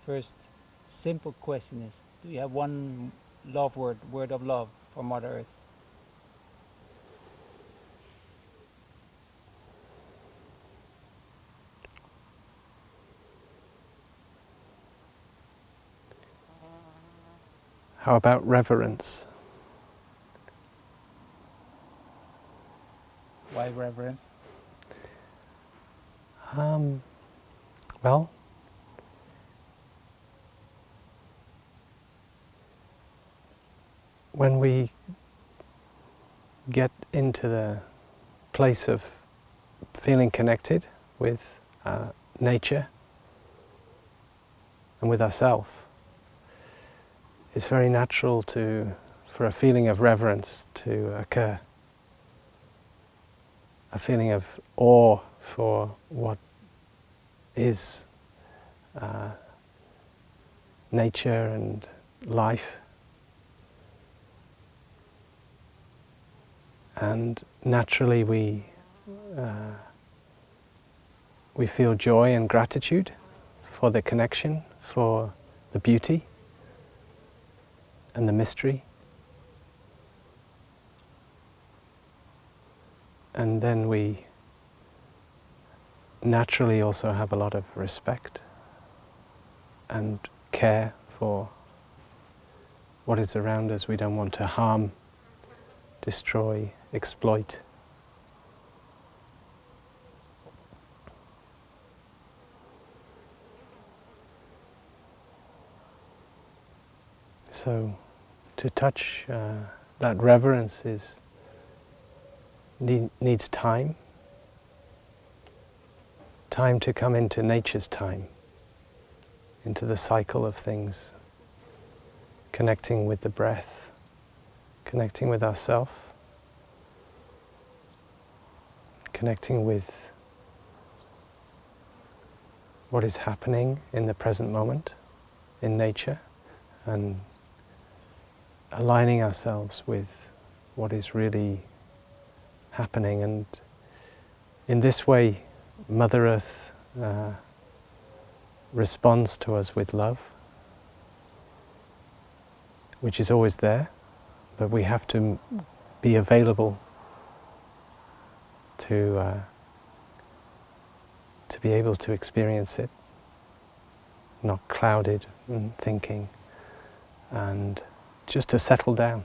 first simple question is, do you have one love word of love for Mother Earth? How about reverence? Why reverence? Well, when we get into the place of feeling connected with nature and with ourselves, it's very natural for a feeling of reverence to occur. A feeling of awe for what is nature and life. And naturally we feel joy and gratitude for the connection, for the beauty and the mystery. And then we naturally also have a lot of respect and care for what is around us. We don't want to harm, destroy, exploit. So to touch that reverence needs time to come into nature's time, into the cycle of things, connecting with the breath, connecting with ourself, connecting with what is happening in the present moment in nature, and aligning ourselves with what is really happening. And in this way, Mother Earth responds to us with love, which is always there, but we have to be available to be able to experience it, not clouded in thinking, and just to settle down.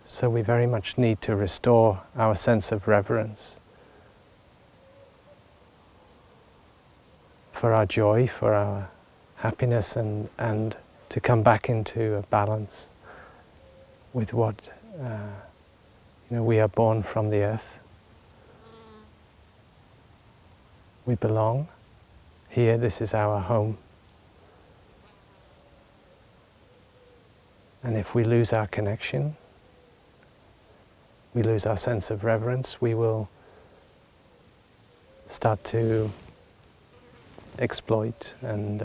So we very much need to restore our sense of reverence for our joy, for our happiness, and to come back into a balance with what we are born from the earth. We belong here, this is our home. And if we lose our connection, we lose our sense of reverence, we will start to exploit and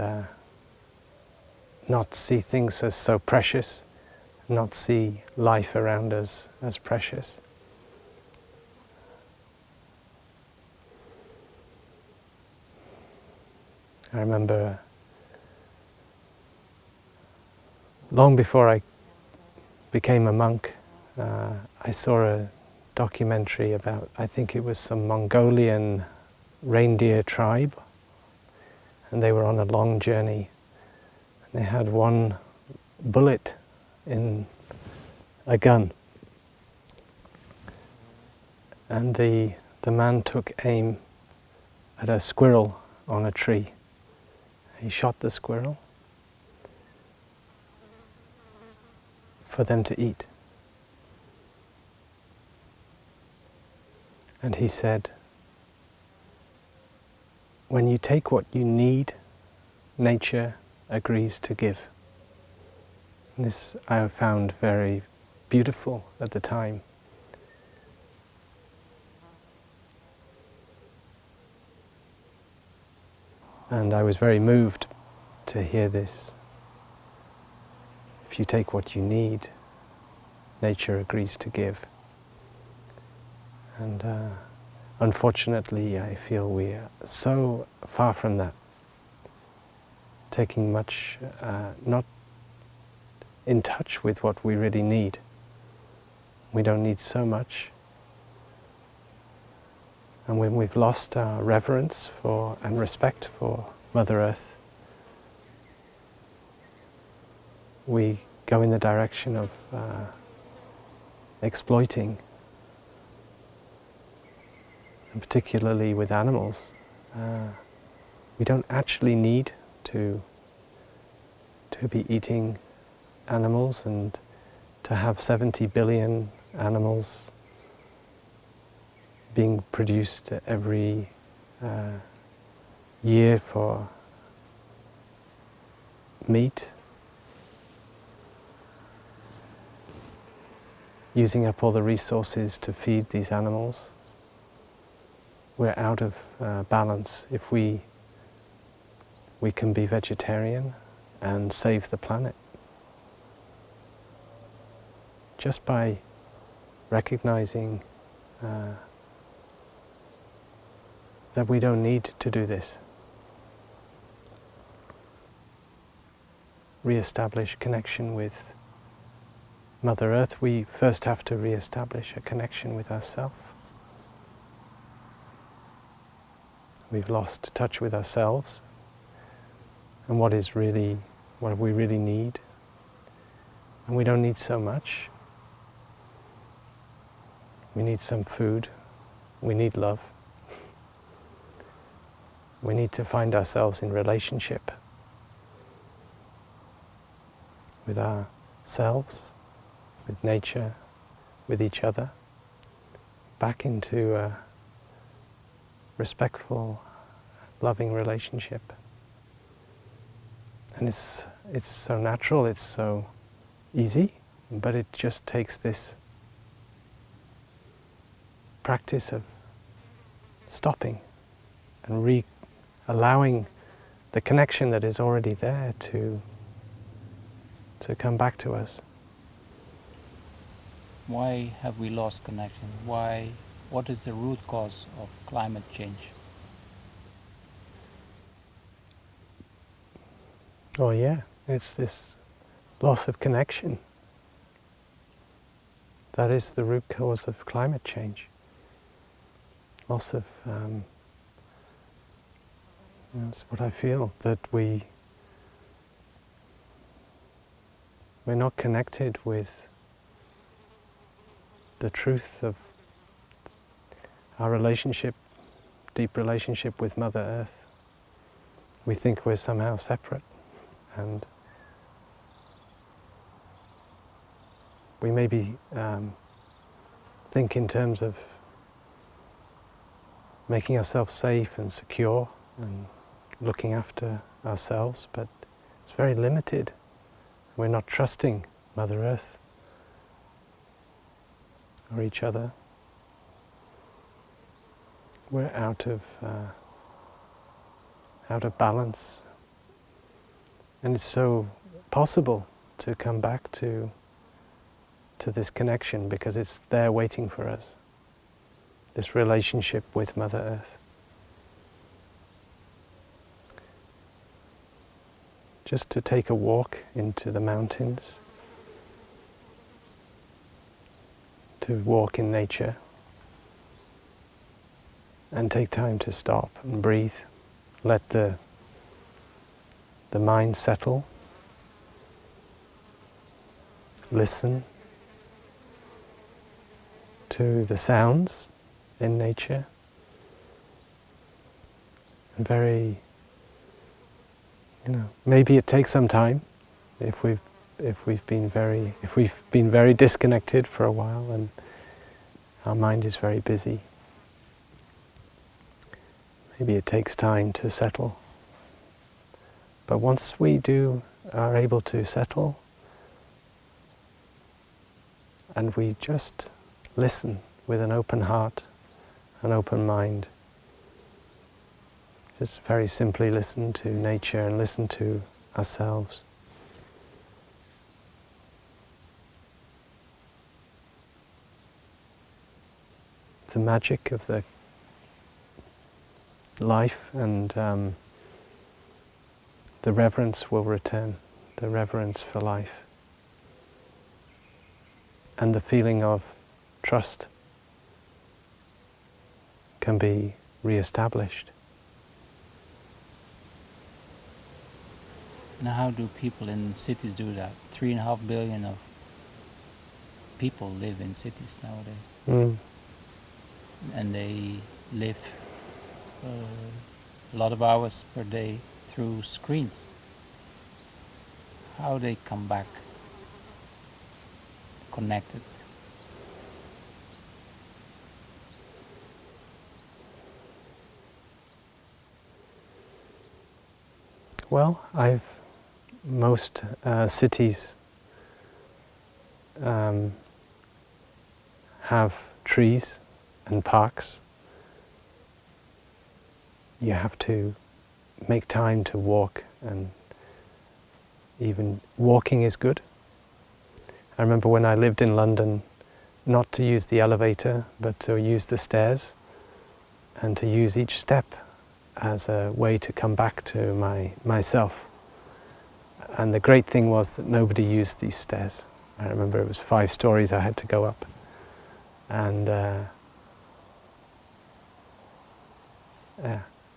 not see things as so precious, not see life around us as precious. I remember long before I became a monk, I saw a documentary about, I think it was some Mongolian reindeer tribe, and they were on a long journey. They had one bullet in a gun, and the man took aim at a squirrel on a tree. He shot the squirrel for them to eat. And he said, when you take what you need, nature agrees to give. And this I found very beautiful at the time. And I was very moved to hear this. If you take what you need, nature agrees to give. And unfortunately, I feel we are so far from that, taking much, not in touch with what we really need. We don't need so much. And when we've lost our reverence for and respect for Mother Earth, we go in the direction of exploiting, and particularly with animals. We don't actually need to be eating animals and to have 70 billion animals being produced every year for meat, using up all the resources to feed these animals. We're out of balance. If we can be vegetarian and save the planet just by recognizing that we don't need to do this. Re-establish connection with Mother Earth. We first have to re-establish a connection with ourselves. We've lost touch with ourselves and what we really need. And we don't need so much. We need some food. We need love. We need to find ourselves in relationship with ourselves, with nature, with each other, back into a respectful, loving relationship. And it's so natural, it's so easy, but it just takes this practice of stopping and allowing the connection that is already there to come back to us. Why have we lost connection? What is the root cause of climate change? Oh yeah, it's this loss of connection. That is the root cause of climate change. Loss of, that's what I feel, that we're not connected with the truth of our relationship, deep relationship with Mother Earth. We think we're somehow separate, and we maybe think in terms of making ourselves safe and secure and looking after ourselves, but it's very limited. We're not trusting Mother Earth or each other. We're out of balance, and it's so possible to come back to this connection because it's there waiting for us. This relationship with Mother Earth. Just to take a walk into the mountains, to walk in nature, and take time to stop and breathe. Let the mind settle. Listen to the sounds in nature. And maybe it takes some time if we've been very disconnected for a while and our mind is very busy. Maybe it takes time to settle. But once we are able to settle, and we just listen with an open heart, an open mind, just very simply listen to nature and listen to ourselves. The magic of the life, and the reverence will return, the reverence for life, and the feeling of trust can be re-established. Now, how do people in cities do that? 3.5 billion of people live in cities nowadays, and they live a lot of hours per day through screens. How they come back connected? Well, most cities have trees and parks. You have to make time to walk, and even walking is good. I remember when I lived in London, not to use the elevator, but to use the stairs, and to use each step as a way to come back to myself. And the great thing was that nobody used these stairs. I remember it was 5 stories I had to go up. And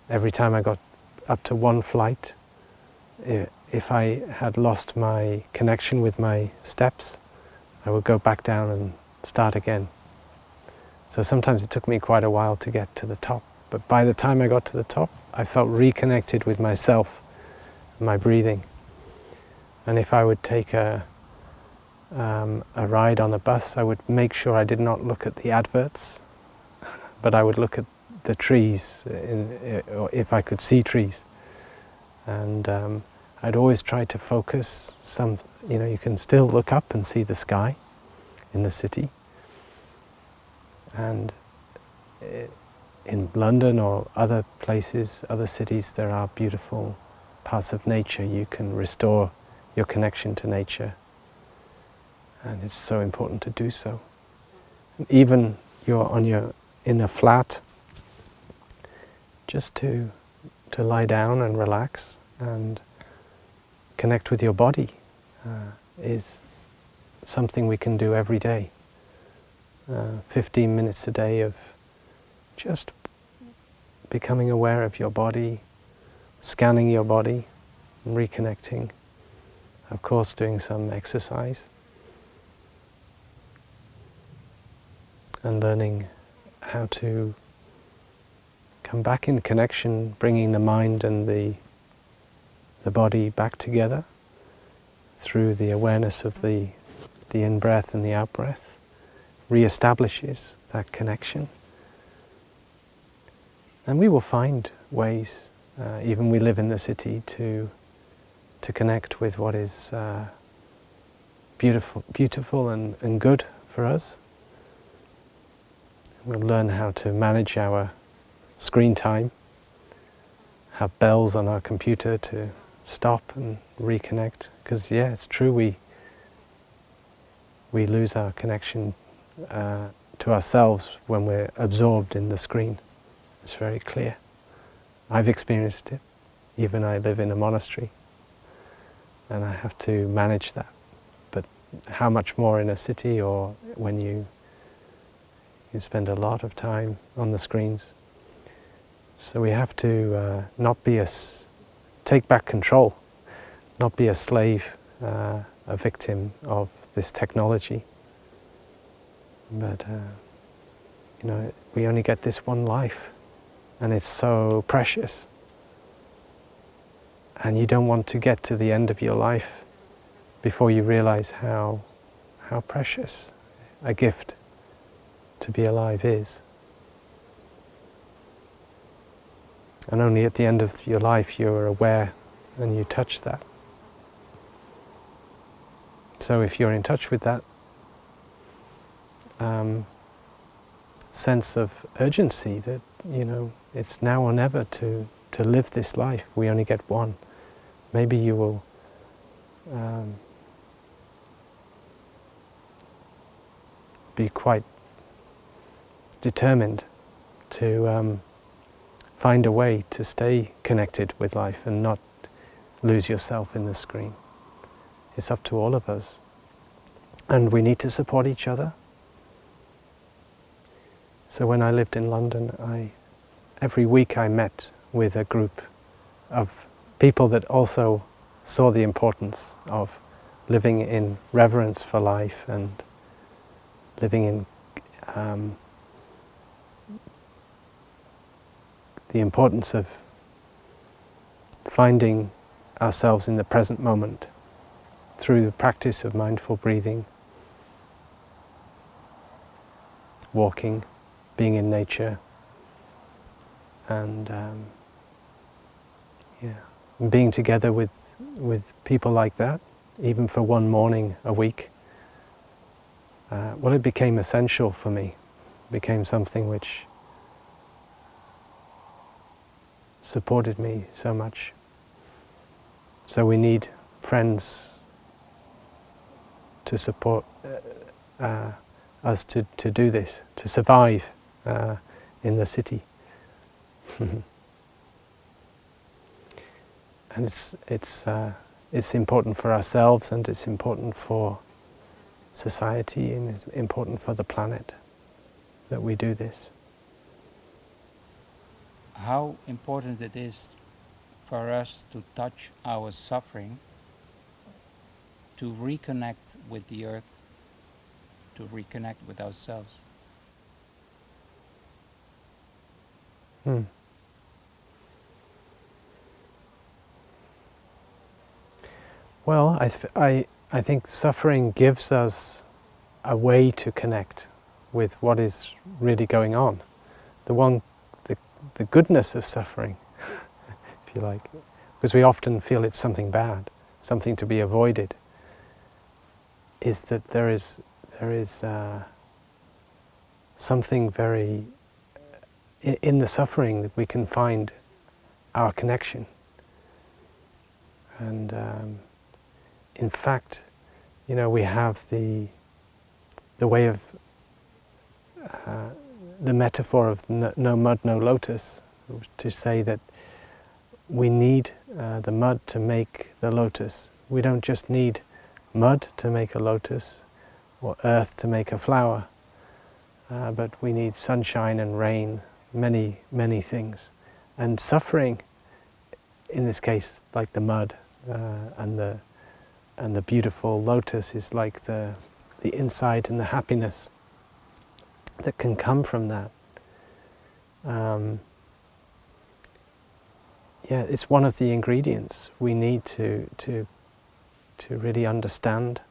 every time I got up to one flight, if I had lost my connection with my steps, I would go back down and start again. So sometimes it took me quite a while to get to the top. But by the time I got to the top, I felt reconnected with myself, my breathing. And if I would take a ride on a bus, I would make sure I did not look at the adverts, but I would look at the trees, or if I could see trees. And I'd always try to focus you can still look up and see the sky in the city. And in London or other places, other cities, there are beautiful parts of nature. You can restore your connection to nature, and it's so important to do so. And even you're in a flat, just to lie down and relax and connect with your body is something we can do every day. 15 minutes a day of just becoming aware of your body, scanning your body, reconnecting. Of course, doing some exercise and learning how to come back in connection, bringing the mind and the body back together through the awareness of the in-breath and the out-breath, re-establishes that connection. And we will find ways, even we live in the city, to connect with what is beautiful and good for us. We'll learn how to manage our screen time, have bells on our computer to stop and reconnect. Because it's true, we lose our connection to ourselves when we're absorbed in the screen. It's very clear. I've experienced it. Even I live in a monastery, and I have to manage that. But how much more in a city, or when you spend a lot of time on the screens. So we have to take back control, not be a slave, a victim of this technology. But we only get this one life, and it's so precious. And you don't want to get to the end of your life before you realize how precious a gift to be alive is. And only at the end of your life you're aware and you touch that. So if you're in touch with that sense of urgency that, it's now or never to live this life, we only get one, maybe you will be quite determined to find a way to stay connected with life and not lose yourself in the screen. It's up to all of us. And we need to support each other. So when I lived in London, every week I met with a group of people that also saw the importance of living in reverence for life and living in the importance of finding ourselves in the present moment through the practice of mindful breathing, walking, being in nature, and being together with people like that, even for one morning a week. It became essential for me. It became something which supported me so much. So we need friends to support us to do this, to survive in the city. And it's important for ourselves, and it's important for society, and it's important for the planet that we do this. How important it is for us to touch our suffering, to reconnect with the earth, to reconnect with ourselves. Well, I think suffering gives us a way to connect with what is really going on. The goodness of suffering, if you like, because we often feel it's something bad, something to be avoided, is that there is something very in the suffering that we can find our connection. And in fact, we have the way of the metaphor of no mud, no lotus, to say that we need the mud to make the lotus. We don't just need mud to make a lotus or earth to make a flower, but we need sunshine and rain, many, many things. And suffering, in this case, like the mud, and the beautiful lotus is like the insight and the happiness that can come from that. It's one of the ingredients we need to really understand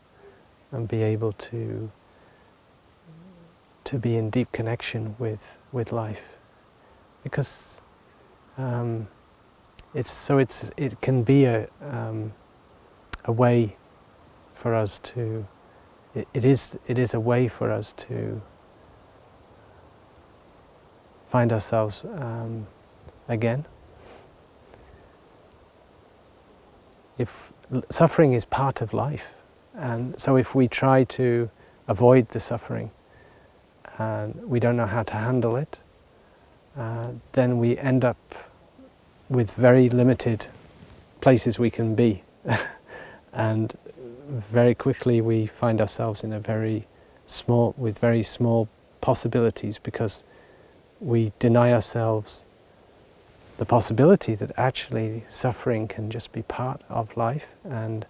and be able to be in deep connection with life, because it can be a way for us to. It is a way for us to find ourselves again. If suffering is part of life, and so if we try to avoid the suffering and we don't know how to handle it, then we end up with very limited places we can be. And very quickly we find ourselves in with very small possibilities, because we deny ourselves the possibility that actually suffering can just be part of life, and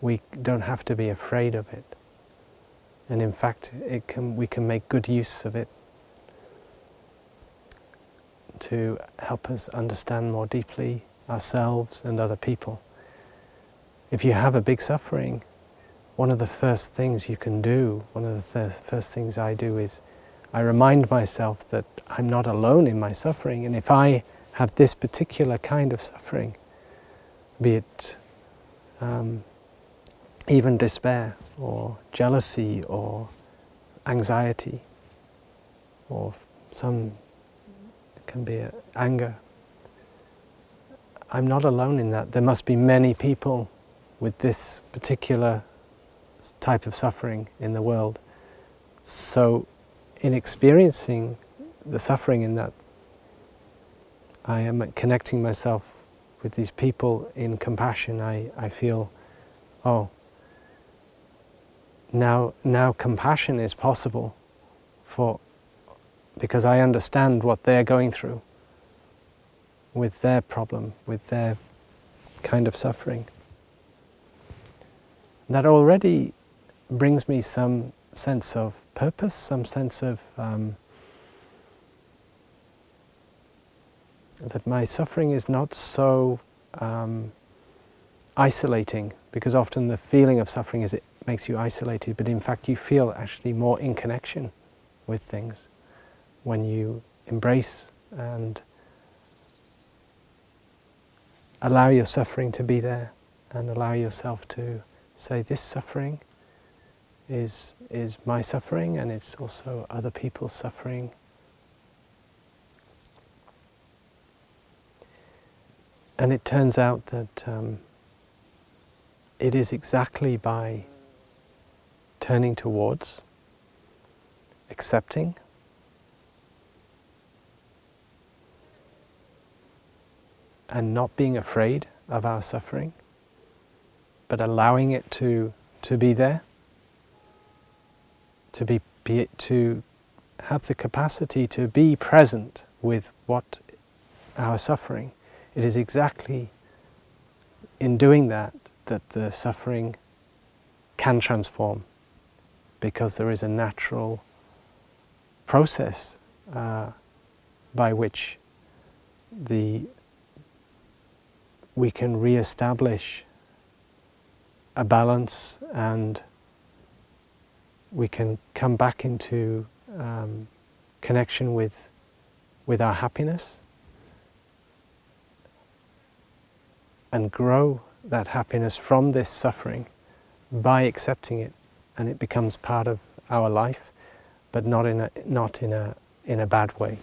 we don't have to be afraid of it. And in fact, we can make good use of it to help us understand more deeply ourselves and other people. If you have a big suffering, one of the first things you can do, one of the first things I do, is I remind myself that I'm not alone in my suffering, and if I have this particular kind of suffering, be it even despair or jealousy or anxiety, or it can be anger, I'm not alone in that. There must be many people with this particular type of suffering in the world. So in experiencing the suffering in that I am connecting myself with these people in compassion, I feel, oh, now compassion is possible because I understand what they're going through with their problem, with their kind of suffering. That already brings me some sense of purpose, some sense of that my suffering is not so isolating, because often the feeling of suffering is it makes you isolated, but in fact you feel actually more in connection with things when you embrace and allow your suffering to be there and allow yourself to say, this suffering is my suffering, and it's also other people's suffering. And it turns out that it is exactly by turning towards, accepting, and not being afraid of our suffering, but allowing it to be there, to have the capacity to be present with what our suffering. It is exactly in doing that the suffering can transform, because there is a natural process by which we can re-establish a balance, and we can come back into connection with our happiness and grow that happiness from this suffering by accepting it, and it becomes part of our life, but not in a bad way.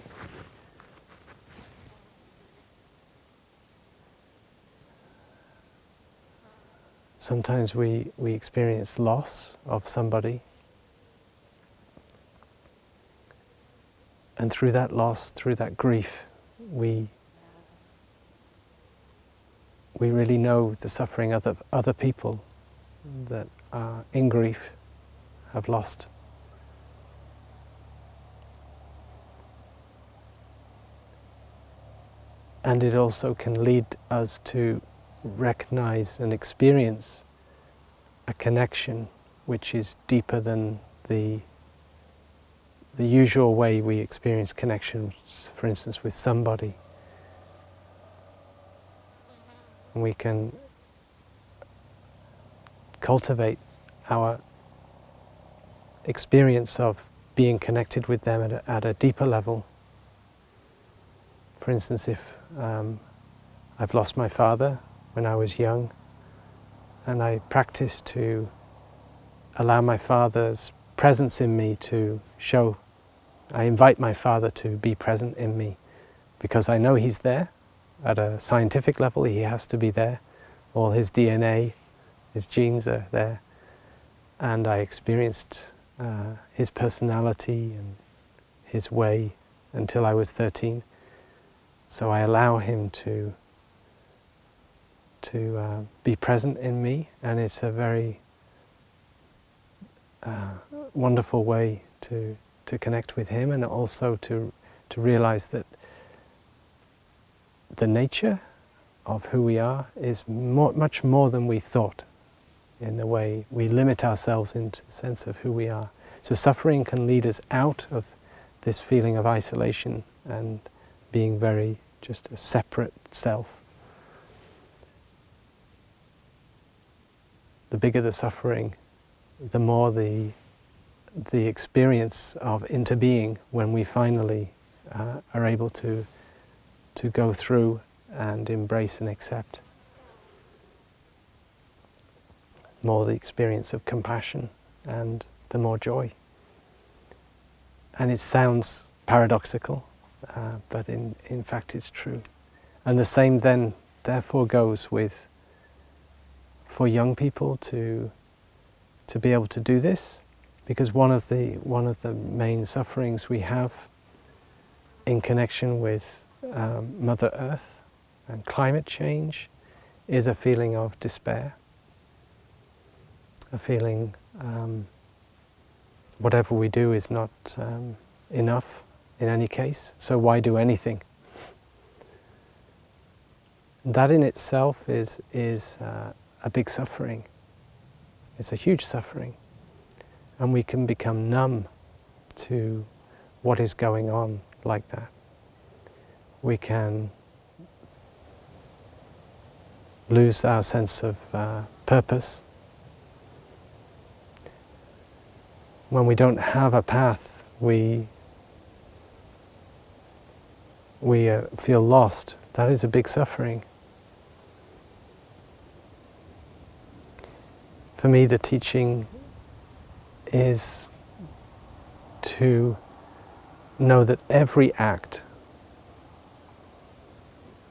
Sometimes we experience loss of somebody, and through that loss, through that grief, we really know the suffering of other people that are in grief, have lost. And it also can lead us to recognize and experience a connection which is deeper than the usual way we experience connections, for instance, with somebody. And we can cultivate our experience of being connected with them at a deeper level. For instance, if I've lost my father when I was young, and I practice to allow my father's presence in me to show. I invite my father to be present in me, because I know he's there. At a scientific level, he has to be there. All his DNA, his genes are there. And I experienced his personality and his way until I was 13. So I allow him to be present in me, and it's a very wonderful way to connect with him, and also to realize that the nature of who we are is much more than we thought, in the way we limit ourselves into the sense of who we are. So suffering can lead us out of this feeling of isolation and being very just a separate self. The bigger the suffering, the more the experience of interbeing, when we finally are able to go through and embrace and accept. More the experience of compassion, and the more joy. And it sounds paradoxical, but in fact it's true. And the same then therefore goes for young people to be able to do this, because one of the main sufferings we have in connection with Mother Earth and climate change is a feeling of despair, a feeling whatever we do is not enough in any case, so why do anything? That in itself is a big suffering. It's a huge suffering. And we can become numb to what is going on like that. We can lose our sense of purpose. When we don't have a path, we feel lost. That is a big suffering. For me, the teaching is to know that every act,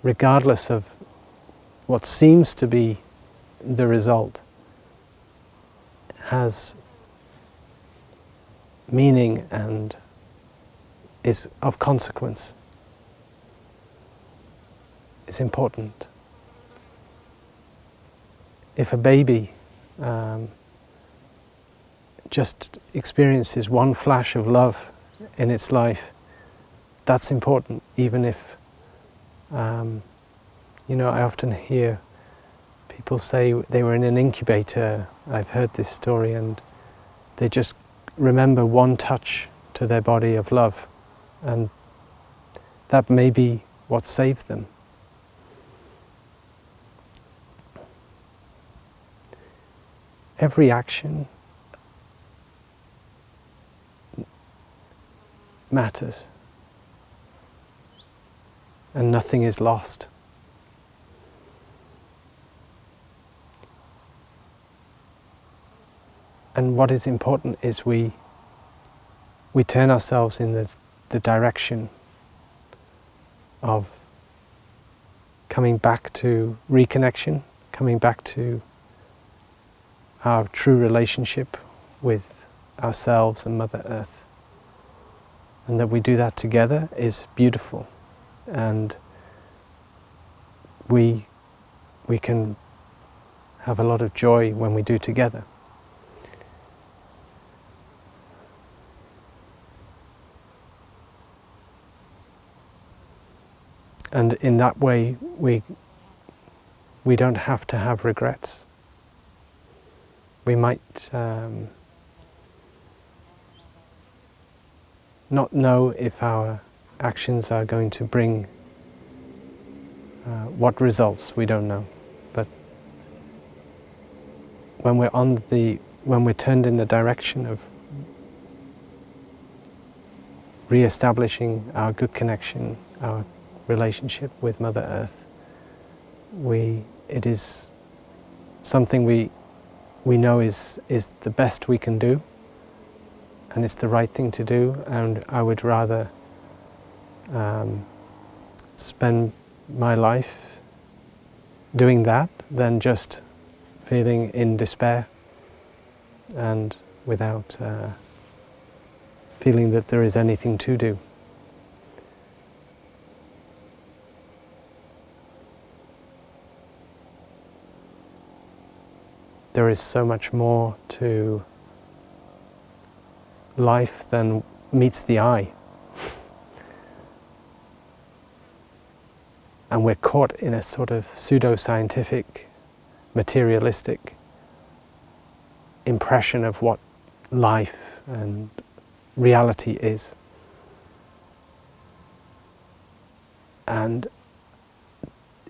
regardless of what seems to be the result, has meaning and is of consequence. It's important. If a baby just experiences one flash of love in its life, that's important, even if, I often hear people say they were in an incubator. I've heard this story, and they just remember one touch to their body of love, and that may be what saved them. Every action matters, and nothing is lost. And what is important is we turn ourselves in the direction of coming back to reconnection, coming back to our true relationship with ourselves and Mother Earth. And that we do that together is beautiful. And we can have a lot of joy when we do together. And in that way, we don't have to have regrets. We might not know if our actions are going to bring what results, we don't know. But when we're turned in the direction of re-establishing our good connection, our relationship with Mother Earth, it is something we know is the best we can do, and it's the right thing to do, and I would rather spend my life doing that than just feeling in despair and without feeling that there is anything to do. There is so much more to life than meets the eye. And we're caught in a sort of pseudo-scientific, materialistic impression of what life and reality is. And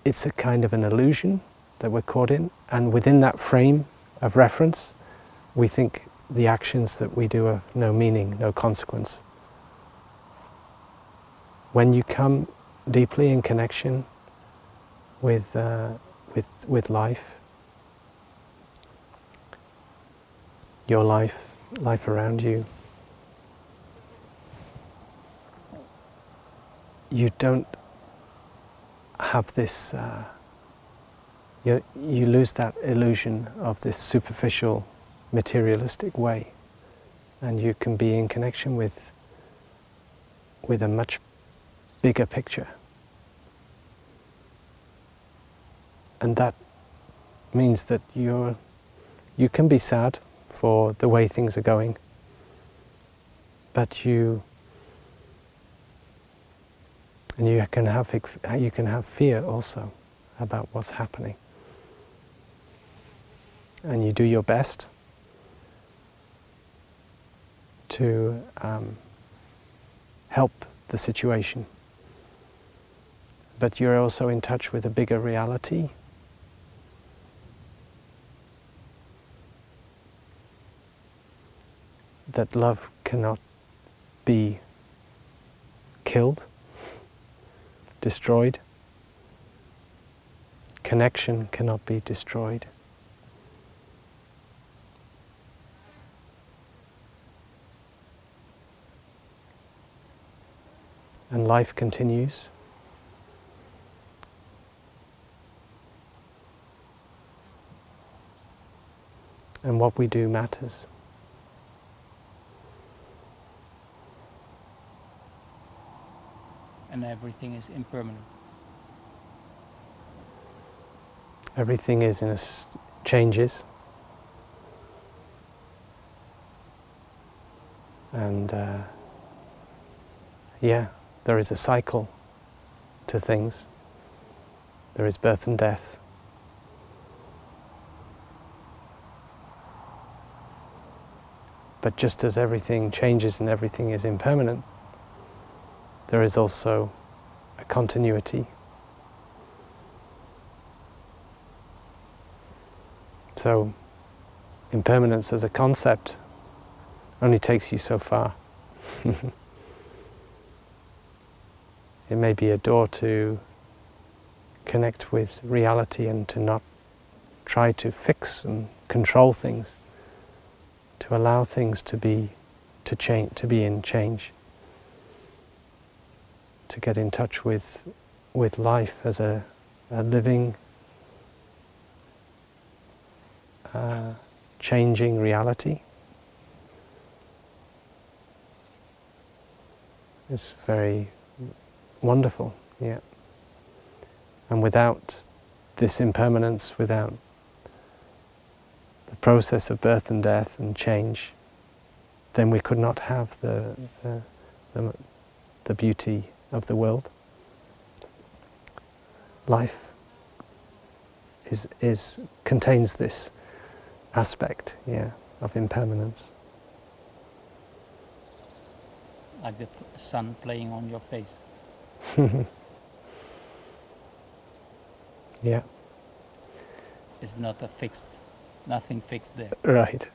it's a kind of an illusion that we're caught in, and within that frame of reference, we think the actions that we do have no meaning, no consequence. When you come deeply in connection with life, your life around you, you don't have this. You lose that illusion of this superficial, materialistic way, and you can be in connection with a much bigger picture. And that means that you can be sad for the way things are going, but you can have fear also about what's happening. And you do your best to help the situation. But you're also in touch with a bigger reality. That love cannot be killed, destroyed. Connection cannot be destroyed. And life continues. And what we do matters. And everything is impermanent. Everything is changes. And there is a cycle to things. There is birth and death. But just as everything changes and everything is impermanent, there is also a continuity. So, impermanence as a concept only takes you so far. It may be a door to connect with reality and to not try to fix and control things, to allow things to be in change, to get in touch with life as a living, changing reality. It's very wonderful, yeah. And without this impermanence, without the process of birth and death and change, then we could not have the beauty of the world. Life contains this aspect, yeah, of impermanence. Like the sun playing on your face. Yeah. It's not nothing fixed there. Right.